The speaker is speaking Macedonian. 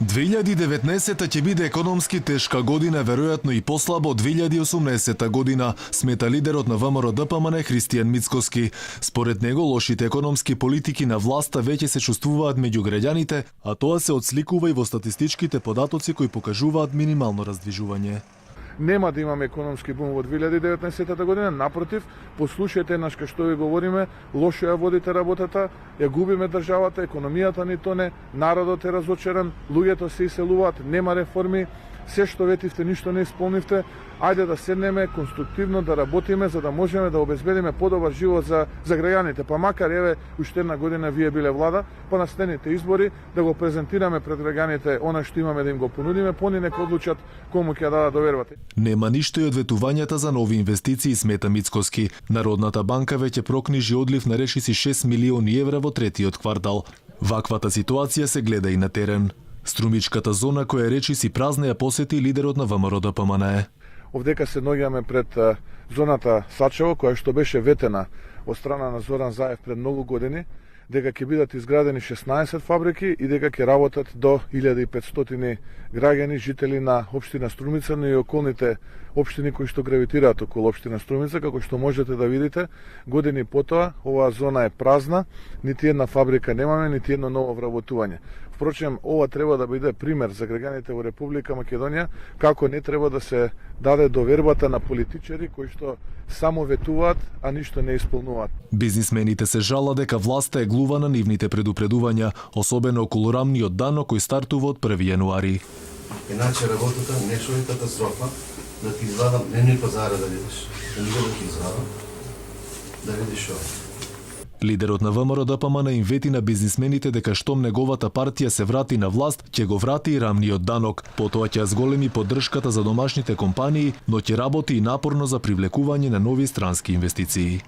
2019 ќе биде економски тешка година, веројатно и послабо од 2018 година, смета лидерот на ВМРО ДПМН Христијан Мицкоски. Според него, лошите економски политики на власта веќе се чувствуваат меѓу граѓаните, а тоа се отсликува и во статистичките податоци кои покажуваат минимално раздвижување. Нема да имаме економски бум во 2019 година, напротив, послушајте нас што ви говориме, лошо ја водите работата, ја губиме државата, економијата ни тоне, народот е разочаран, луѓето се иселуваат, нема реформи, се што ветивте ништо не исполнивте. Ајде да седнеме конструктивно да работиме за да можеме да обезбедиме подобар живот за граѓаните. Па макар еве уште една година вие биле влада, па на следните избори да го презентираме пред граѓаните она што имаме да им го понудиме, пони нека одлучат кому ќе дадат довербата. Нема ништо и од ветувањата за нови инвестиции, смета Мицкоски. Народната банка веќе прокнижи одлив на речиси 6 милиони евра во третиот квартал. Ваквата ситуација се гледа и на терен. Струмичката зона која речиси празна ја посети лидерот на ВМРО ДПМН. Овдека се наоѓаме пред зоната Сачево, која што беше ветена од страна на Зоран Заев пред многу години, дека ќе бидат изградени 16 фабрики и дека ќе работат до 1500 граѓани, жители на општина Струмица, но и околните општини кои што гравитираат околу општина Струмица. Како што можете да видите, години потоа оваа зона е празна, нити една фабрика немаме, нити едно ново вработување. Впрочем, ова треба да биде пример за граѓаните во Република Македонија, како не треба да се даде довербата на политичари кои што само ветуваат, а ништо не исполнуваат. Бизнисмените се жала дека власта е глува на нивните предупредувања, особено околу рамниот данок кој стартува од 1 јануари. Иначе работата нешто е катастрофа, да ти извадам дневни пазара да видиш, да ти извадам, да видиш шо. Лидерот на ВМРО ДПМН им вети на бизнисмените дека штом неговата партија се врати на власт, ќе го врати и рамниот данок. Потоа ќе зголеми поддршката за домашните компании, но ќе работи и напорно за привлекување на нови странски инвестиции.